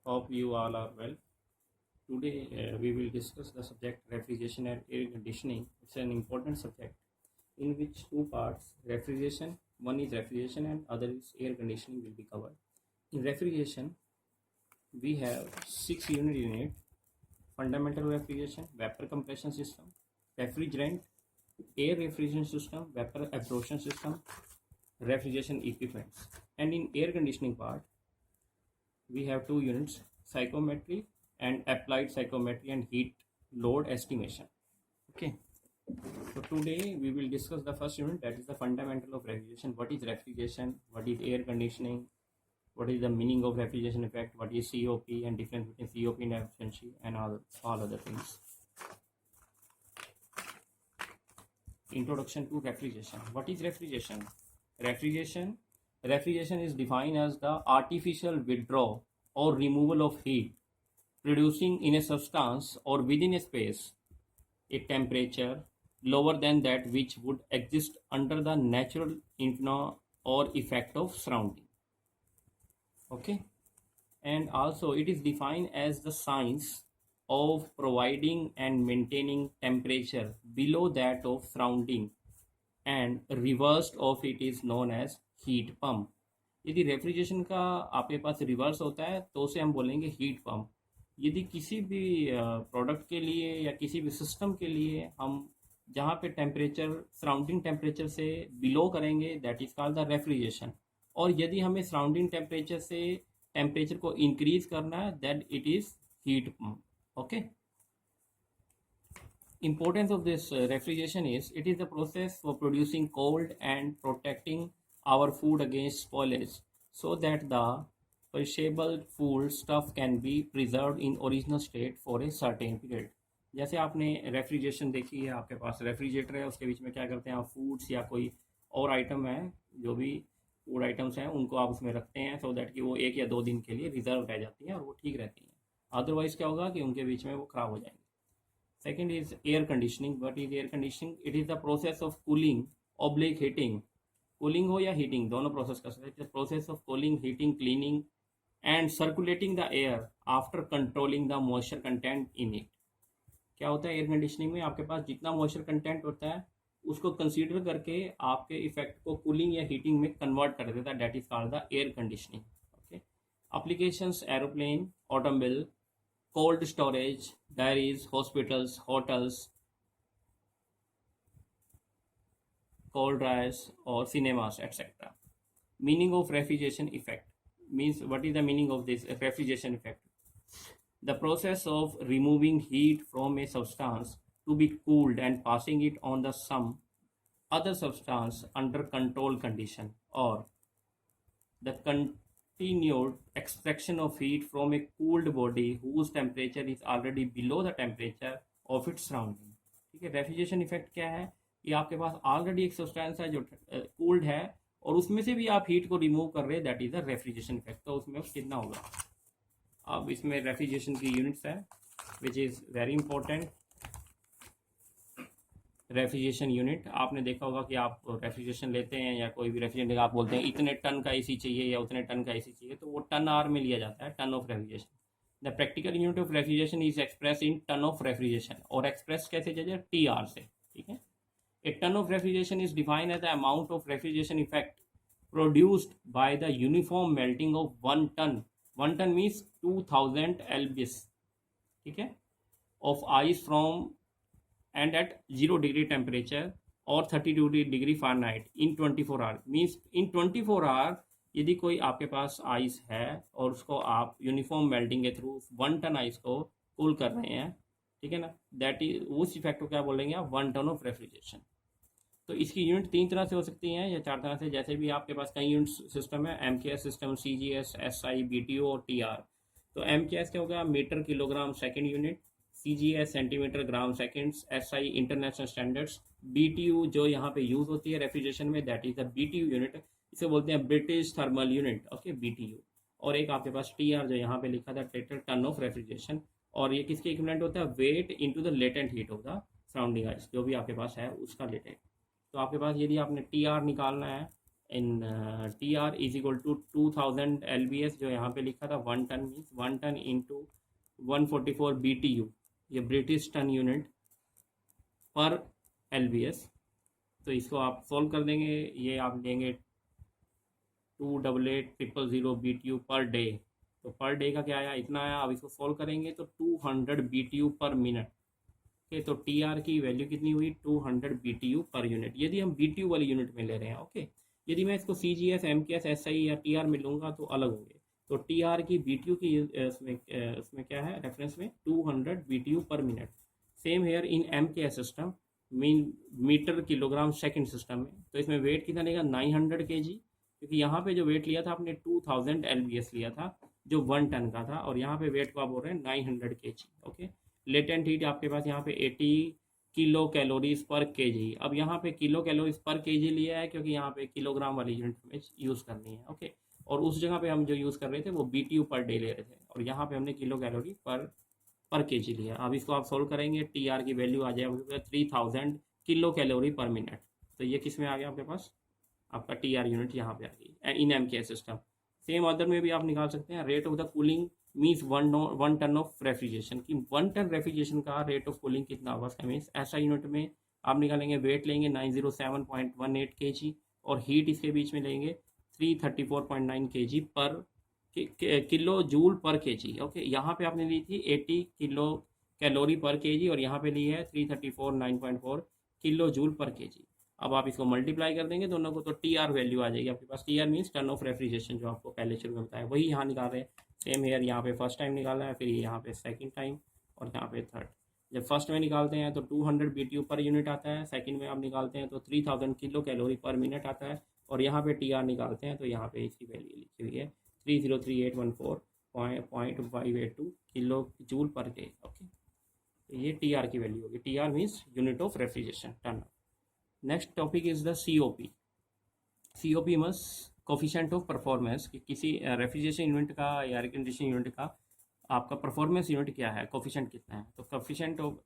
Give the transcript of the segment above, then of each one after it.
Hope you all are well. Today we will discuss the subject refrigeration and air conditioning. It's an important subject in which two parts refrigeration, one is refrigeration and other is air conditioning will be covered. In refrigeration, we have 6 unit in it: fundamental refrigeration, vapor compression system, refrigerant, air refrigeration system, vapor absorption system, refrigeration equipments. And in air conditioning part, we have 2 units: psychometry and applied psychometry and heat load estimation. Okay, so today we will discuss the first unit, that is the fundamental of refrigeration. What is refrigeration, what is air conditioning, what is the meaning of refrigeration effect, what is COP and difference between COP and efficiency, and all other things. Introduction to refrigeration. What is refrigeration? Refrigeration is defined as the artificial withdrawal or removal of heat producing in a substance or within a space a temperature lower than that which would exist under the natural phenomena or effect of surrounding. Okay, and also it is defined as the science of providing and maintaining temperature below that of surrounding, and reversed of it is known as heat pump. यदि refrigeration का आपके पास reverse होता है तो उसे हम बोलेंगे heat pump. यदि किसी भी प्रोडक्ट के लिए या किसी भी सिस्टम के लिए हम जहाँ पे टेम्परेचर सराउंडिंग टेम्परेचर से बिलो करेंगे, that is called the refrigeration. और यदि हमें सराउंडिंग टेम्परेचर से टेम्परेचर को इंक्रीज करना है, that it is heat pump. Okay, importance of this refrigeration is it is the process for producing cold and protecting our food against spoilage so that the perishable food stuff can be preserved in original state for a certain period. जैसे आपने refrigeration देखी है, आपके पास refrigerator है, उसके बीच में क्या करते हैं आप, फूड्स या कोई और आइटम है, जो भी फूड आइटम्स हैं उनको आप उसमें रखते हैं सो दैट कि वो 1 या 2 दिन के लिए रिजर्व रह जाती हैं और वो ठीक रहती हैं. अदरवाइज क्या होगा कि उनके बीच में वो खराब हो जाएंगे. Second is air conditioning. What is air conditioning? It is the process of cooling oblique heating. Cooling हो या heating दोनों process कर सकते हैं. It is the process of cooling, heating, cleaning and circulating the air after controlling the moisture content in it. क्या होता है air conditioning में, आपके पास जितना मॉइस्चर कंटेंट होता है उसको कंसीडर करके आपके इफेक्ट को कूलिंग या हीटिंग में कन्वर्ट कर देता है. That is called the air conditioning. Okay, applications aeroplane, automobile, cold storage, dairies, hospitals, hotels, cold dryers or cinemas, etc. Meaning of refrigeration effect means, what is the meaning of this refrigeration effect? The process of removing heat from a substance to be cooled and passing it on the some other substance under control condition, or the continued extraction of heat from a cooled body whose temperature is already below the temperature of its surrounding. ठीक है, refrigeration effect क्या है? ये आपके पास already एक substance है जो cooled है और उसमें से भी आप हीट को रिमूव कर रहे हैं, that is the refrigeration effect. तो उसमें कितना होगा? अब इसमें रेफ्रिजरेशन की यूनिट्स है which is very important. Refrigeration unit, आपने देखा होगा कि आप रेफ्रिजरेशन लेते हैं या कोई भी रेफ्रिजरेटर आप बोलते हैं इतने टन का एसी चाहिए या उतने टन का एसी चाहिए, तो वो टन आर में लिया जाता है, ton of refrigeration. The practical unit of refrigeration is express in ton of refrigeration, और एक्सप्रेस कैसे जाए? टी आर से. ठीक है, a ton of refrigeration is defined as the amount of refrigeration effect produced by the uniform melting of 1 ton. 1 ton means 2000 lbs. ठीक है, of ice from and at 0 degree temperature or 32 degree Fahrenheit in 24 hours. Means in 24 hours यदि कोई आपके पास ice है और उसको आप uniform melting के थ्रू 1 टन आइस को कूल कर रहे हैं, ठीक है ना, दैट इज, उस इफेक्ट को क्या बोलेंगे आप? 1 टन ऑफ रेफ्रिजरेशन. तो इसकी यूनिट 3 तरह से हो सकती हैं या 4 तरह से, जैसे भी आपके पास कई यूनिट सिस्टम है, MKS सिस्टम, CGS, SI, BTO और TR. तो MKS क्या होगा? Metre kilogram second unit, CGS centimetre gram seconds, SI international standards, BTU जो यहाँ पे यूज होती है रेफ्रिजरेशन में, that is the BTU unit. इसे बोलते हैं British thermal unit. Okay, BTU. और एक आपके पास TR जो यहाँ पे लिखा था, टन ऑफ रेफ्रिजरेशन, और ये किसके इक्विवेलेंट होता है? Weight into the latent heat of the surrounding ice, जो भी आपके पास है उसका लेटेंट. तो आपके पास यदि आपने TR निकालना है in T R is equal to 2000 LBS, जो यहाँ पे लिखा था 1 ton means 1 ton into 144 BTU, ये British ton unit per LBS। तो इसको आप सॉल्व कर देंगे, ये आप लेंगे 288,000 BTU पर डे। तो पर डे का क्या आया, इतना आया। अब इसको सॉल्व करेंगे तो 200 BTU पर मिनट। ओके, तो टी आर की वैल्यू कितनी हुई, 200 BTU पर यूनिट, यदि हम BTU वाली यूनिट में ले रहे हैं। ओके, यदि मैं इसको CGS, MKS, SI या TR में लूँगा तो अलग होंगे। तो TR की BTU की उसमें क्या है, रेफरेंस में 200 BTU पर minute. Same here in MKS सिस्टम, मीटर किलोग्राम सेकंड सिस्टम में। तो इसमें वेट कितना लेगा, 900 kg, क्योंकि यहाँ पे जो वेट लिया था आपने 2000 LBS लिया था जो 1 टन का था, और यहाँ पे वेट को आप बोल रहे हैं 900 kg। ओके, लेटेंट हीट आपके पास यहाँ पे 80 किलो कैलोरीज पर केजी। अब यहाँ पे किलो कैलोरीज पर केजी लिया है क्योंकि यहाँ पे किलोग्राम वाली यूनिट में यूज़ करनी है। ओके, और उस जगह पे हम जो यूज़ कर रहे थे वो BTU पर डे ले रहे थे, और यहाँ पे हमने किलो कैलोरी पर केजी लिया। अब इसको आप सोल्व करेंगे, TR की वैल्यू आ जाएगी 3000 किलो कैलोरी पर मिनट। तो ये किस में आ गया आपके पास, आपका TR यूनिट यहाँ पे आ गई in MKS system. Same other में भी आप निकाल सकते हैं। Rate of the cooling means 1 ton of refrigeration की 1 टन रेफ्रिजरेशन का रेट ऑफ कूलिंग कितना होगा, मीन्स ऐसा यूनिट में आप निकालेंगे। वेट लेंगे 907.18 kg, और हीट इसके बीच में लेंगे 334.9 kg पर किलो जूल पर केजी। ओके, यहाँ पे आपने ली थी 80 किलो कैलोरी पर केजी, और यहाँ पे ली है 334.9.4 किलो जूल पर केजी। अब आप इसको मल्टीप्लाई कर देंगे दोनों को, तो TR वैल्यू आ जाएगी आपके पास। TR means ton of refrigeration, जो आपको पहले शुरू में बताया वही यहाँ निकाल रहे हैं। सेम हेयर, यहाँ पे फर्स्ट टाइम निकाला है, फिर यहाँ पे सेकंड टाइम, और यहाँ पे थर्ड। जब फर्स्ट में निकालते हैं तो 200 BTU पर यूनिट आता है, सेकंड में आप निकालते हैं तो 3000 किलो कैलोरी पर मिनट आता है, और यहाँ पे TR निकालते हैं तो यहाँ पे इसकी वैल्यू लिखी हुई है 303814.582 kilo joule per day. Okay, तो ये TR की वैल्यू होगी। TR means unit of refrigeration, ton. Next topic is the COP। COP means coefficient of performance, कि किसी रेफ्रिजरेशन यूनिट का या एयर कंडीशनिंग यूनिट का आपका परफॉर्मेंस यूनिट क्या है, कोफिशिएंट कितना है। तो कोफिशिएंट ऑफ,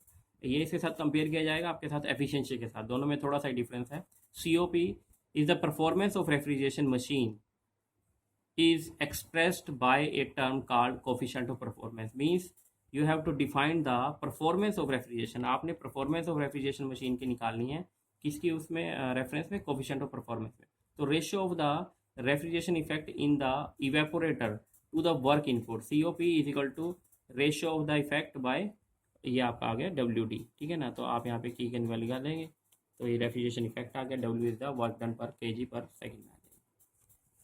ये इसके साथ कंपेयर किया जाएगा आपके साथ एफिशिएंसी के साथ, दोनों में थोड़ा सा डिफरेंस है। COP is the performance of refrigeration machine is expressed by a term called coefficient of performance, means you have to define the performance of refrigeration। आपने performance of refrigeration machine की निकालनी है, किसकी, उसमें रेफरेंस में coefficient of performance में। तो ratio of the refrigeration effect in the evaporator to the work input, COP is equal to ratio of the effect by, ये आपका आ गया WD, ठीक है ना। तो आप यहाँ पे की कैन वैल्यू निकाल देंगे, तो ये रेफ्रिजरेशन इफेक्ट आ गया, W is the work done per kg per second में।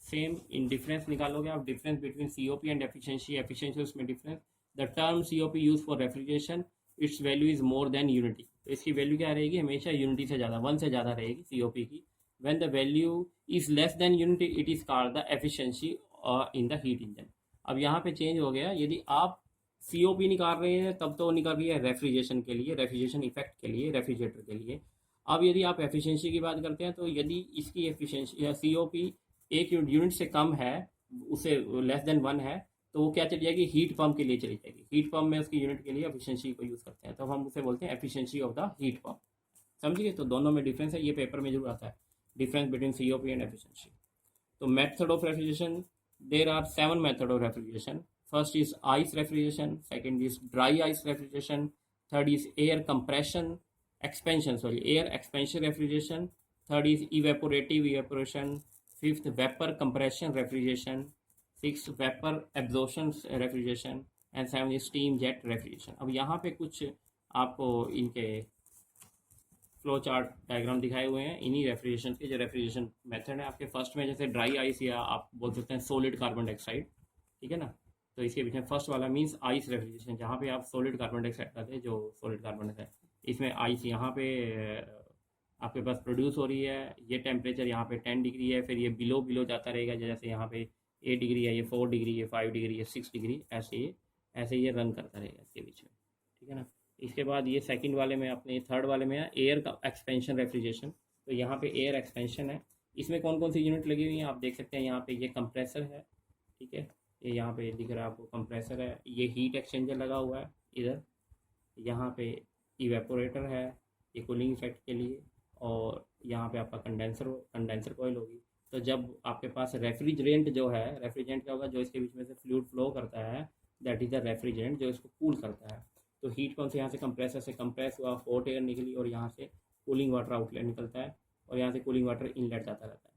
सेम इन डिफरेंस निकालोगे आप, difference between COP and efficiency, efficiency उसमें difference. The term COP use for refrigeration, its value is more than unity. तो इसकी value क्या रहेगी, हमेशा unity से ज़्यादा, 1 से ज़्यादा रहेगी COP की। When the value is less than unity, it is called the efficiency in the heat engine. अब यहाँ पे चेंज हो गया, यदि आप COP निकाल रहे हैं तब तो निकाल रही है रेफ्रिजरेशन के लिए, रेफ्रिजरेशन इफेक्ट के लिए, रेफ्रिजरेटर के लिए। अब यदि आप एफिशिएंसी की बात करते हैं, तो यदि इसकी एफिशिएंसी या COP एक यूनिट से कम है, उसे लेस देन 1 है, तो वो क्या चली जाएगी, हीट पंप के लिए चली जाएगी। हीट पंप में उसकी यूनिट के लिए एफिशिएंसी को यूज़ करते हैं, तो हम उसे बोलते हैं efficiency of the heat pump. समझिए, तो दोनों में डिफरेंस है, ये पेपर में जरूर आता है, difference between COP and efficiency. तो method of refrigeration, there are 7 method of refrigeration. First is ice refrigeration, second is dry ice refrigeration, third is air compression air expansion refrigeration, third is evaporation, fifth vapour compression refrigeration, six vapour absorption refrigeration, and seven steam jet refrigeration. अब यहाँ पे कुछ आपको इनके flow chart diagram दिखाए हुए हैं इन्हीं रेफ्रिजरेशन के, जो रेफ्रिजरेशन मेथड है आपके। फर्स्ट में जैसे ड्राई आइस, या आप बोल सकते हैं सॉलिड कार्बन डाइऑक्साइड, ठीक है ना। तो इसके बीच में फर्स्ट वाला मीन्स आइस रेफ्रिजरेशन, जहाँ पे आप सॉलिड कार्बन डाइऑक्साइड लाते हैं, जो सॉलिड कार्बन डाइऑक्साइड, इसमें आइस यहाँ पे आपके पास प्रोड्यूस हो रही है। ये टेम्परेचर यहाँ पे 10 डिग्री है, फिर ये बिलो जाता रहेगा, जैसे यहाँ पे 8 डिग्री है, ये 4 डिग्री, ये 5 डिग्री, ये 6 डिग्री, ऐसे ये रन करता रहेगा इसके बीच में, ठीक है ना। इसके बाद ये सेकंड वाले में, अपने थर्ड वाले में एयर का एक्सपेंशन रेफ्रिजरेशन। तो यहाँ पे एयर एक्सपेंशन है, इसमें कौन कौन सी यूनिट लगी हुई हैं आप देख सकते हैं। यहाँ पे ये कंप्रेसर है, ठीक है, ये यहाँ पे दिख रहा है आपको कंप्रेसर है। ये हीट एक्सचेंजर लगा हुआ है इधर, यहाँ पे इवेपोरेटर है, ये कूलिंग इफेक्ट के लिए, और यहाँ पे आपका कंडेंसर कॉइल होगी। तो जब आपके पास रेफ्रिजरेंट जो है, रेफ्रिजरेंट क्या होगा, जो इसके बीच में से फ्लूइड फ्लो करता है, दैट इज़ द रेफ्रिजरेंट, जो इसको कूल करता है। तो हीट कौन से, यहाँ से कंप्रेसर से कंप्रेस हुआ, हॉट एयर निकली और यहाँ से कूलिंग वाटर आउटलेट निकलता है और यहाँ से कूलिंग वाटर इनलेट जाता रहता है।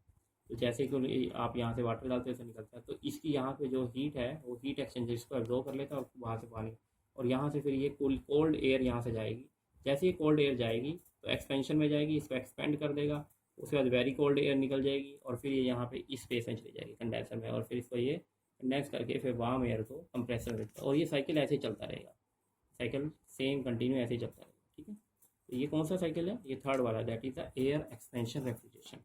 तो जैसे कि आप यहाँ से वाटर डालते हो तो निकलता है, तो इसकी यहाँ पे जो हीट है वो हीट एक्सचेंजर इसको एब्जॉर्व कर लेता है और वहाँ से पानी, और यहाँ से फिर ये कोल्ड एयर यहाँ से जाएगी। जैसे ये कोल्ड एयर जाएगी तो एक्सपेंशन में जाएगी, इसको एक्सपेंड कर देगा, उसके बाद वेरी कोल्ड एयर निकल जाएगी और फिर ये यहाँ पे इस स्पेस में चली जाएगी कंडेंसर में, और फिर इसको ये कंडेंस करके फिर वार्म एयर को कंप्रेसर में देता है, और ये साइकिल ऐसे ही चलता रहेगा, साइकिल सेम कंटिन्यू ऐसे ही चलता रहेगा। ठीक है, तो ये कौन सा साइकिल है, ये थर्ड वाला, that is the air expansion refrigeration.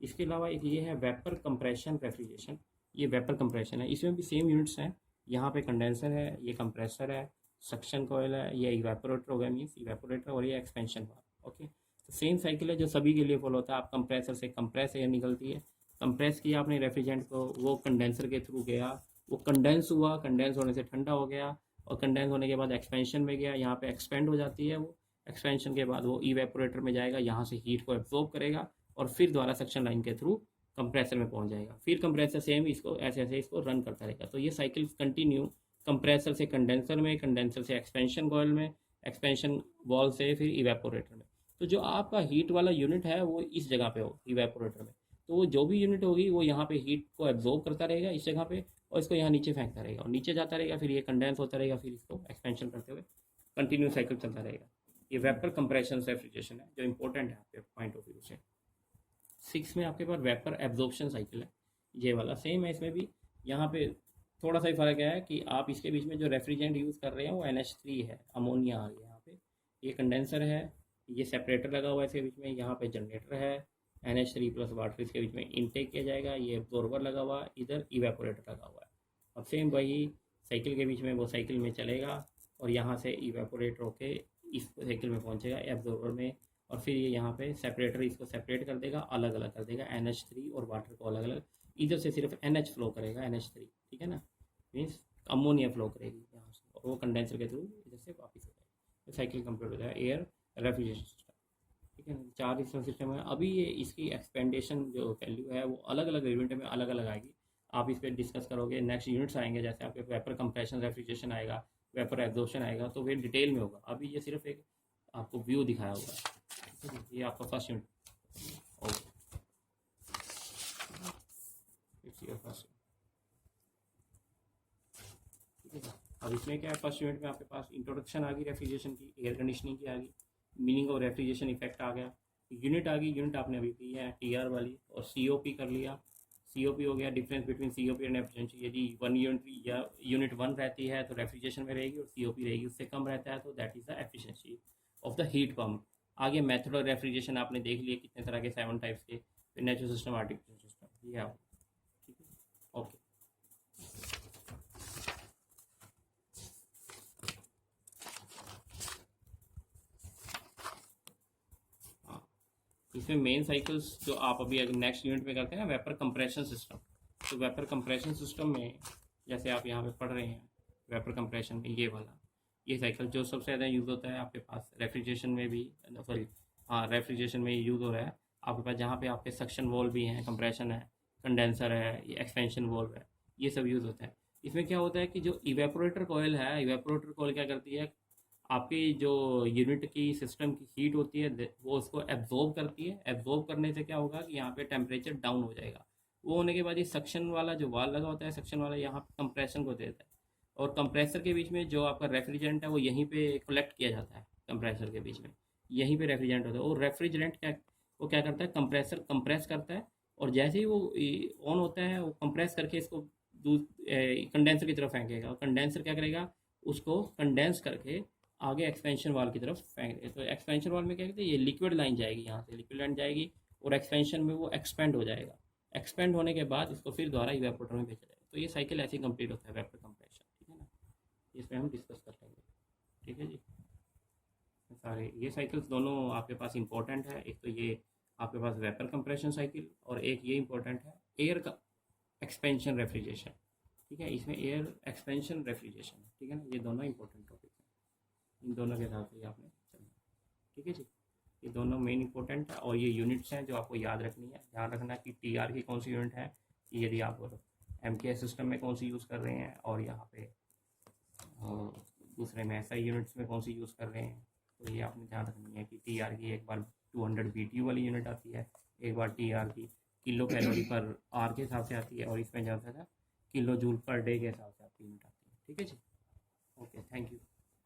इसके अलावा एक ये है वेपर कंप्रेशन रेफ्रिजरेशन। ये वेपर कंप्रेशन है, इसमें भी सेम यूनिट्स हैं। यहाँ पे कंडेंसर है, ये कंप्रेसर है, सक्शन कॉयल है, ये इवेपोरेटर हो गया, मीन्स इवेपोरेटर, और ये एक्सपेंशन वाल्व। ओके, तो सेम साइकिल है जो सभी के लिए फॉलो होता है। आप कंप्रेसर से कंप्रेस एयर निकलती है, कंप्रेस किया आपने रेफ्रिजरेंट को, वो कंडेंसर के थ्रू गया, वो कंडेंस हुआ, कंडेंस होने से ठंडा हो गया, और कंडेंस होने के बाद एक्सपेंशन में गया, यहाँ पे एक्सपेंड हो जाती है वो, एक्सपेंशन के बाद वो इवेपोरेटर में जाएगा, यहाँ से हीट को एब्जॉर्ब करेगा और फिर दोबारा सक्शन लाइन के थ्रू कंप्रेसर में पहुंच जाएगा। फिर कंप्रेसर सेम इसको ऐसे ऐसे इसको रन करता रहेगा। तो ये साइकिल कंटिन्यू कंप्रेसर से कंडेंसर में, कंडेंसर से एक्सपेंशन कॉइल में, एक्सपेंशन वॉल से फिर इवेपोरेटर में। तो जो आपका हीट वाला यूनिट है वो इस जगह पे हो, इवेपोरेटर में। तो वो जो भी यूनिट होगी वो यहाँ पे हीट को एब्जॉर्ब करता रहेगा इस जगह पे, और इसको यहाँ नीचे फेंकता रहेगा और नीचे जाता रहेगा, फिर ये कंडेंस होता रहेगा, फिर इसको एक्सपेंशन करते हुए कंटिन्यू साइकिल चलता रहेगा। ये वेपर कंप्रेशन रेफ्रिजरेशन है जो इंपॉर्टेंट है आपके पॉइंट ऑफ व्यू से। 6 में आपके पास वेपर एब्जॉर्प्शन साइकिल है, ये वाला सेम है। इसमें भी यहाँ पे थोड़ा सा ही फ़र्क है कि आप इसके बीच में जो रेफ्रिजरेंट यूज़ कर रहे हैं वो NH3 है, अमोनिया आ गया यहाँ पे। ये कंडेंसर है, ये सेपरेटर लगा हुआ है इसके बीच में, यहाँ पे जनरेटर है, NH3 प्लस वाटर इसके बीच में इनटेक किया जाएगा, ये एब्जॉर्बर लगा हुआ, इधर इवेपोरेटर लगा हुआ है। अब सेम वही साइकिल के बीच में वो साइकिल में चलेगा और यहाँ से इवेपोरेट होके इस साइकिल में पहुँचेगा एब्जॉर्बर में, और फिर ये यहाँ पे सेपरेटर इसको सेपरेट कर देगा, अलग अलग कर देगा, NH3 और वाटर को अलग अलग। इधर से सिर्फ NH फ्लो करेगा, NH3, ठीक है ना, मीन्स अमोनिया फ्लो करेगी यहाँ से, और वो कंडेंसर के थ्रू इधर से वापस हो जाएगा। तो साइकिल कंप्लीट हो जाएगा, एयर रेफ्रिजरेशन सिस्टम। ठीक है ना, 4 सिस्टम है। अभी ये इसकी एक्सपेंडेशन जो वैल्यू है वो अलग अलग यूनिट में अलग अलग आएगी। आप इस पर डिस्कस करोगे, नेक्स्ट यूनिट्स आएंगे, जैसे आपके वेपर कंप्रेशन रेफ्रिजरेशन आएगा, वेपर एब्जॉर्प्शन आएगा, तो वे डिटेल में होगा। अभी ये सिर्फ एक आपको व्यू दिखाया होगा। ये आपका first unit, okay, it's your first. ठीक है, अब इसमें क्या है, फर्स्ट यूनिट में आपके पास इंट्रोडक्शन आ गई रेफ्रिजरेशन की, एयर कंडीशनिंग की आ गई, मीनिंग ऑफ रेफ्रिजरेशन इफेक्ट आ गया, यूनिट आ गई, यूनिट आपने अभी की है TR वाली, और COP कर लिया। COP हो गया difference between COP and efficiency. यदि 1 यूनिट या यूनिट 1 रहती है तो रेफ्रिजरेशन में रहेगी, और COP रहेगी उससे कम रहता है तो that is the efficiency of the heat pump. आगे मेथड ऑफ रेफ्रिजरेशन आपने देख लिया कितने तरह के, 7 टाइप्स के, फिर नेचुरल सिस्टम, आर्टिफिशियल सिस्टम, ये आप, ठीक है, ओके। हाँ, इसमें मेन साइकिल्स जो आप अभी नेक्स्ट यूनिट में करते हैं ना, वेपर कंप्रेशन सिस्टम। तो वेपर कंप्रेशन सिस्टम में जैसे आप यहाँ पे पढ़ रहे हैं, वेपर कंप्रेशन में ये वाला, ये साइकिल जो सबसे ज़्यादा यूज़ होता है आपके पास रेफ्रिजरेशन में भी, सॉरी हाँ रेफ्रिजरेशन में यूज़ हो रहा है आपके पास, जहाँ पे आपके सक्शन वॉल्व भी हैं, कंप्रेशन है, कंडेंसर है, ये एक्सपेंशन वॉल्व है, ये सब यूज़ होता है। इसमें क्या होता है कि जो इवेपोरेटर कॉयल है, इवेपोरेटर कॉयल क्या करती है, आपकी जो यूनिट की सिस्टम की हीट होती है वो उसको एब्जॉर्ब करती है। एब्जॉर्ब करने से क्या होगा कि यहाँ पे टेम्परेचर डाउन हो जाएगा। वो होने के बाद ये सक्शन वाला जो वाल लगा होता है, सक्शन वाला यहाँ पे कंप्रेशन को देता है, और कंप्रेसर के बीच में जो आपका रेफ्रिजरेंट है वो यहीं पे कलेक्ट किया जाता है, कंप्रेसर के बीच में यहीं पे रेफ्रिजरेंट होता है। और रेफ्रिजरेंट क्या, वो क्या करता है, कंप्रेसर कंप्रेस करता है, और जैसे ही वो ऑन होता है वो कंप्रेस करके इसको कंडेंसर की तरफ फेंकेगा, और कंडेंसर क्या करेगा, उसको कंडेंस करके आगे एक्सपेंशन वाल की तरफ फेंक देगा। तो एक्सपेंशन वाल में क्या कहते हैं, ये लिक्विड लाइन जाएगी, यहाँ से लिक्विड लाइन जाएगी, और एक्सपेंशन में वो एक्सपेंड हो जाएगा। एक्सपेंड होने के बाद इसको फिर दोबारा इवेपोरेटर में भेजा जाएगा। तो ये साइकिल ऐसे ही कंप्लीट होता है, वेपर कंप्रेशन, ठीक है ना, इसमें हम डिस्कस कर लेंगे, ठीक है जी। सारे ये साइकिल्स दोनों आपके पास इंपॉर्टेंट है। एक तो ये आपके पास वेपर कंप्रेशन साइकिल, और एक ये इंपॉर्टेंट है एयर का एक्सपेंशन रेफ्रिजरेशन, ठीक है, इसमें एयर एक्सपेंशन रेफ्रिजरेशन, ठीक है ना, ये दोनों इंपॉर्टेंट टॉपिक हैं, इन दोनों के हिसाब से आपने चलना, ठीक है जी। ये दोनों मेन इंपॉर्टेंट है और ये यूनिट्स हैं जो आपको याद रखनी है। ध्यान रखना कि टीआर की कौन सी यूनिट है, यदि आप एमकेएस सिस्टम में कौन सी यूज़ कर रहे हैं और यहाँ पे दूसरे में एसआई यूनिट्स में कौन सी यूज़ कर रहे हैं। तो ये आपने ध्यान रखनी है कि टीआर की एक बार 200 BTU वाली यूनिट आती है, एक बार टीआर की किलो कैलोरी पर आर के हिसाब से आती है, और इसमें ज़्यादा किलो जूल पर डे के हिसाब से आपकी यूनिट आती है। ठीक है जी, ओके, थैंक यू।